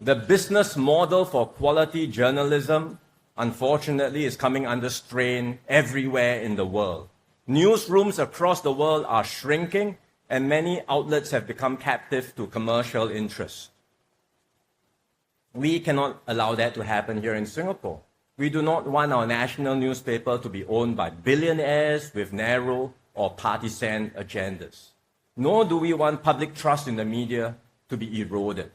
The business model for quality journalism, unfortunately, is coming under strain everywhere in the world. Newsrooms across the world are shrinking, and many outlets have become captive to commercial interests. We cannot allow that to happen here in Singapore. We do not want our national newspaper to be owned by billionaires with narrow or partisan agendas. Nor do we want public trust in the media to be eroded.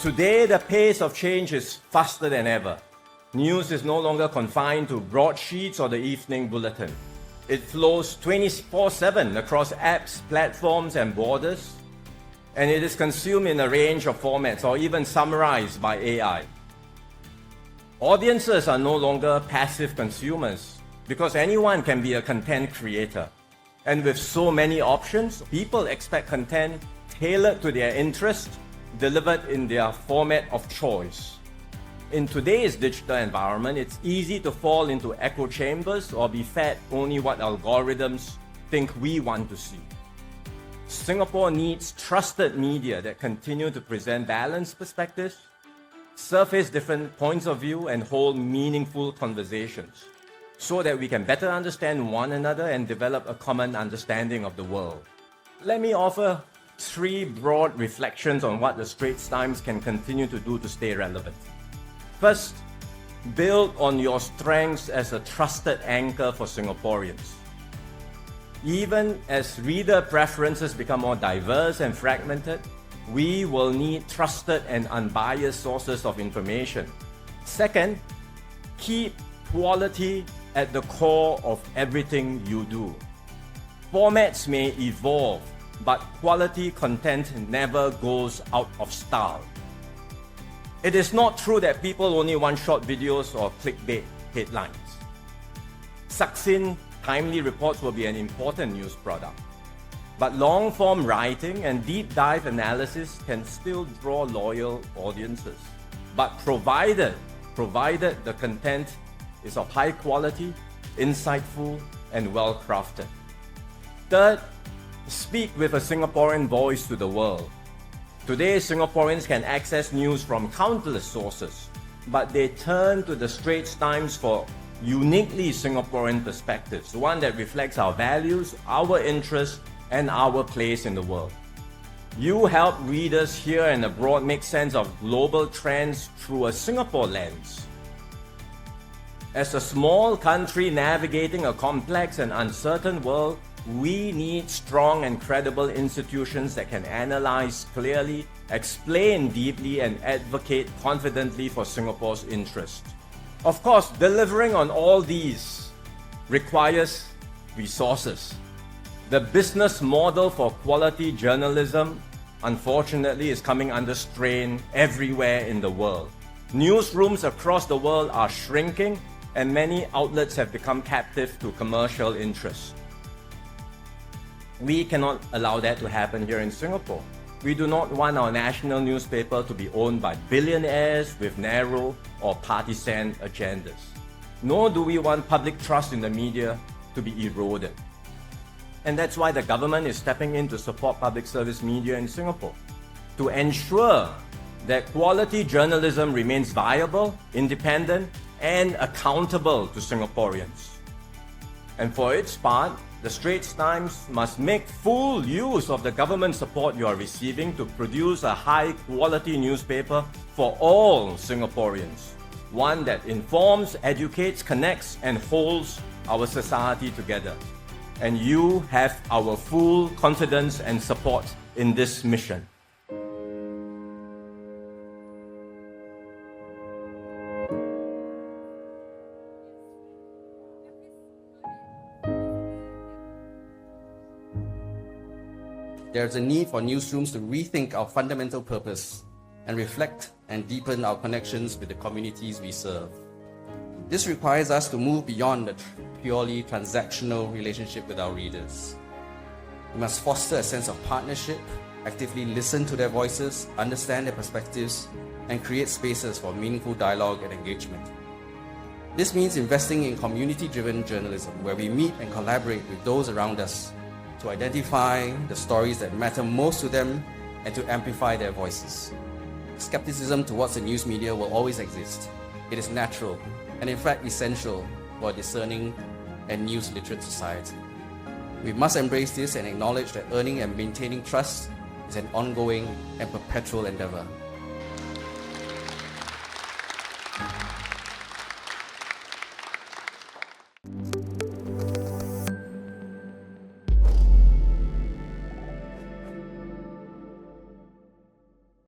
Today, the pace of change is faster than ever. News is no longer confined to broadsheets or the evening bulletin. It flows 24/7 across apps, platforms, and borders, and it is consumed in a range of formats or even summarized by AI. Audiences are no longer passive consumers because anyone can be a content creator. And with so many options, people expect content tailored to their interest, delivered in their format of choice. In today's digital environment, it's easy to fall into echo chambers or be fed only what algorithms think we want to see. Singapore needs trusted media that continue to present balanced perspectives, surface different points of view, and hold meaningful conversations so that we can better understand one another and develop a common understanding of the world. Let me offer 3 broad reflections on what the Straits Times can continue to do to stay relevant. First, build on your strengths as a trusted anchor for Singaporeans. Even as reader preferences become more diverse and fragmented, we will need trusted and unbiased sources of information. Second, keep quality at the core of everything you do. Formats may evolve, but quality content never goes out of style. It is not true that people only want short videos or clickbait headlines. Succinct, timely reports will be an important news product. But long-form writing and deep dive analysis can still draw loyal audiences. But provided the content is of high quality, insightful, and well-crafted. Third, speak with a Singaporean voice to the world. Today, Singaporeans can access news from countless sources, but they turn to the Straits Times for uniquely Singaporean perspectives, one that reflects our values, our interests, and our place in the world. You help readers here and abroad make sense of global trends through a Singapore lens. As a small country navigating a complex and uncertain world, we need strong and credible institutions that can analyze clearly, explain deeply, and advocate confidently for Singapore's interests. Of course, delivering on all these requires resources. The business model for quality journalism, unfortunately, is coming under strain everywhere in the world. Newsrooms across the world are shrinking, and many outlets have become captive to commercial interests. We cannot allow that to happen here in Singapore. We do not want our national newspaper to be owned by billionaires with narrow or partisan agendas. Nor do we want public trust in the media to be eroded. And that's why the government is stepping in to support public service media in Singapore, to ensure that quality journalism remains viable, independent, and accountable to Singaporeans. And for its part, the Straits Times must make full use of the government support you are receiving to produce a high-quality newspaper for all Singaporeans, one that informs, educates, connects, and holds our society together. And you have our full confidence and support in this mission. There is a need for newsrooms to rethink our fundamental purpose and reflect and deepen our connections with the communities we serve. This requires us to move beyond the purely transactional relationship with our readers. We must foster a sense of partnership, actively listen to their voices, understand their perspectives, and create spaces for meaningful dialogue and engagement. This means investing in community-driven journalism, where we meet and collaborate with those around us to identify the stories that matter most to them and to amplify their voices. Skepticism towards the news media will always exist. It is natural and in fact essential for a discerning and news-literate society. We must embrace this and acknowledge that earning and maintaining trust is an ongoing and perpetual endeavor.